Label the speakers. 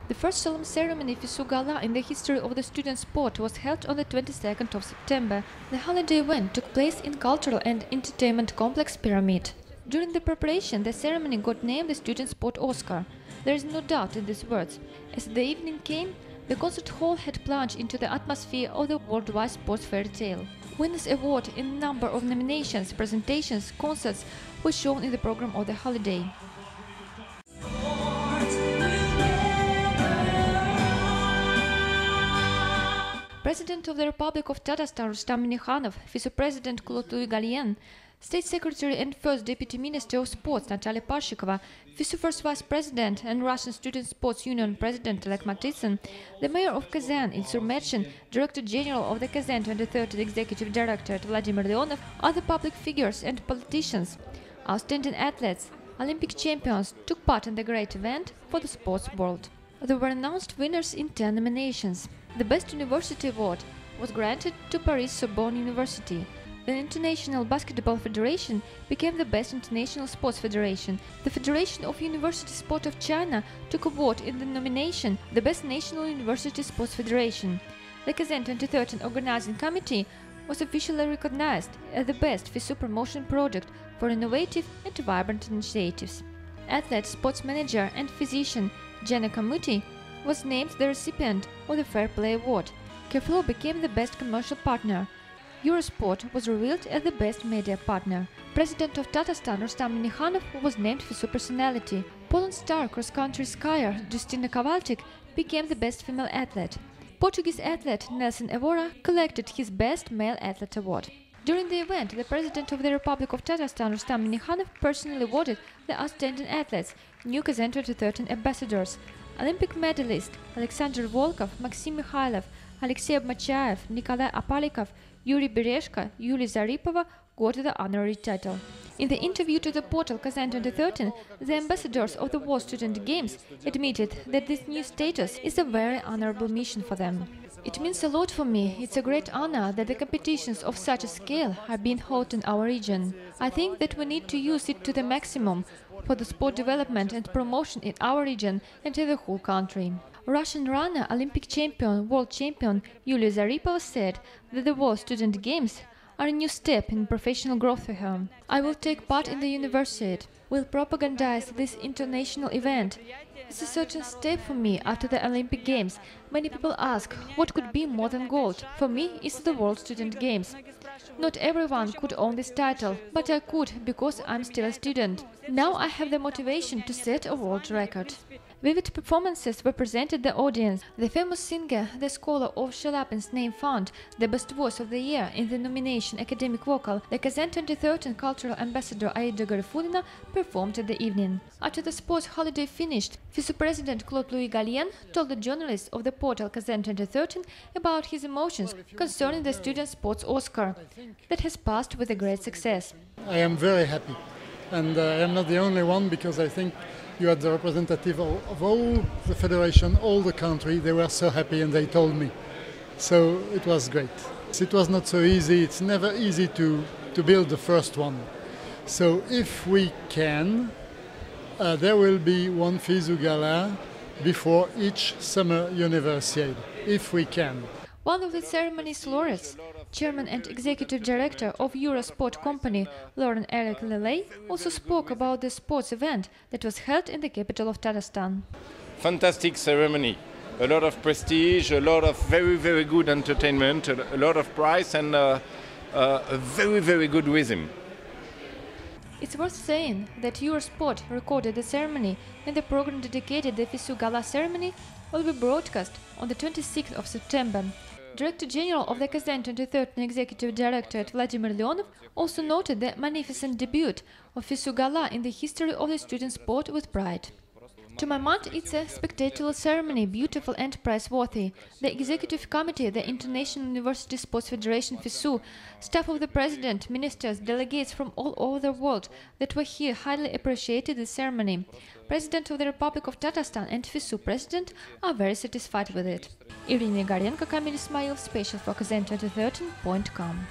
Speaker 1: The first solemn ceremony FISU Gala in the history of the student sport was held on the 22nd of September. The holiday event took place in Cultural and Entertainment Complex Pyramid. During the preparation, the ceremony got named the Student Sport Oscar. There is no doubt in these words. As the evening came, the concert hall had plunged into the atmosphere of the worldwide sports fairy tale. Winners award in a number of nominations, presentations, concerts were shown in the program of the holiday. President of the Republic of Tatarstan Rustam Minnikhanov, FISU President Claude Louis Galien, State Secretary and First Deputy Minister of Sports Natalia Parshikova, FISU First Vice President and Russian Student Sports Union President Oleg Matitsyn, the Mayor of Kazan Ilsur Medshin, Director General of the Kazan 23rd Executive Directorate Vladimir Leonov, other public figures and politicians, outstanding athletes, Olympic champions took part in the great event for the sports world. There were announced winners in 10 nominations. The Best University Award was granted to Paris Sorbonne University. The International Basketball Federation became the Best International Sports Federation. The Federation of University Sport of China took a vote in the nomination the Best National University Sports Federation. The Kazan 2013 Organizing Committee was officially recognized as the best FISU promotion project for innovative and vibrant initiatives. Athlete, sports manager and physician Jana Kamuti was named the recipient of the Fair Play Award. Kerflow became the best commercial partner. Eurosport was revealed as the best media partner. President of Tatarstan Rustam Minnikhanov was named FISU personality. Poland star cross-country skier Justina Kowalczyk became the best female athlete. Portuguese athlete Nelson Evora collected his Best Male Athlete Award. During the event, the President of the Republic of Tatarstan Rustam Minnikhanov personally awarded the outstanding athletes, new Kazan 2013 ambassadors, Olympic medalist Alexander Volkov, Maxim Mikhailov, Alexey Machaev, Nikolai Apalikov, Yuri Bereshko, Yulia Zaripova got the honorary title. In the interview to the portal Kazan 2013, the ambassadors of the World Student Games admitted that this new status is a very honorable mission for them. It means a lot for me. It's a great honor that the competitions of such a scale are being held in our region. I think that we need to use it to the maximum for the sport development and promotion in our region and in the whole country. Russian runner, Olympic champion, world champion Yulia Zaripova said that the World Student Games are a new step in professional growth for her. I will take part in the university, will propagandize this international event. It's a certain step for me after the Olympic Games. Many people ask, what could be more than gold? For me, it's the World Student Games. Not everyone could own this title, but I could because I'm still a student. Now I have the motivation to set a world record. Vivid performances were presented the audience. The famous singer, the scholar of Shalapin's name found the Best Voice of the Year in the nomination Academic Vocal, the Kazan 2013 Cultural Ambassador Aida Garifulina performed at the evening. After the sports holiday finished, FISU President Claude Louis Galien told the journalists of the portal Kazan 2013 about his emotions concerning the Student Sports Oscar that has passed with a great success.
Speaker 2: I am very happy, and I am not the only one, because I think you had the representative of all the federation, all the country. They were so happy and they told me. So it was great. It was not so easy. It's never easy to build the first one. So if we can, there will be one FISU Gala before each summer universiade, if we can.
Speaker 1: One of the ceremony's laureates, Chairman and Executive Director of Eurosport company, Laurent Eric Lelay, also spoke about the sports event that was held in the capital of Tatarstan.
Speaker 3: Fantastic ceremony, a lot of prestige, a lot of very, very good entertainment, a lot of prize and a very, very good rhythm.
Speaker 1: It's worth saying that Eurosport recorded the ceremony, and the program dedicated the FISU Gala ceremony will be broadcast on the 26th of September. Director General of the Kazan 2013 Executive Directorate Vladimir Leonov also noted the magnificent debut of FISU Gala in the history of the student sport with pride. To my mind, it's a spectacular ceremony, beautiful and praiseworthy. The Executive Committee, the International University Sports Federation FISU, staff of the President, ministers, delegates from all over the world that were here highly appreciated the ceremony. President of the Republic of Tatarstan and FISU President are very satisfied with it. Irina Garenko, Kamil Ismail, special for Kazan 2013.com.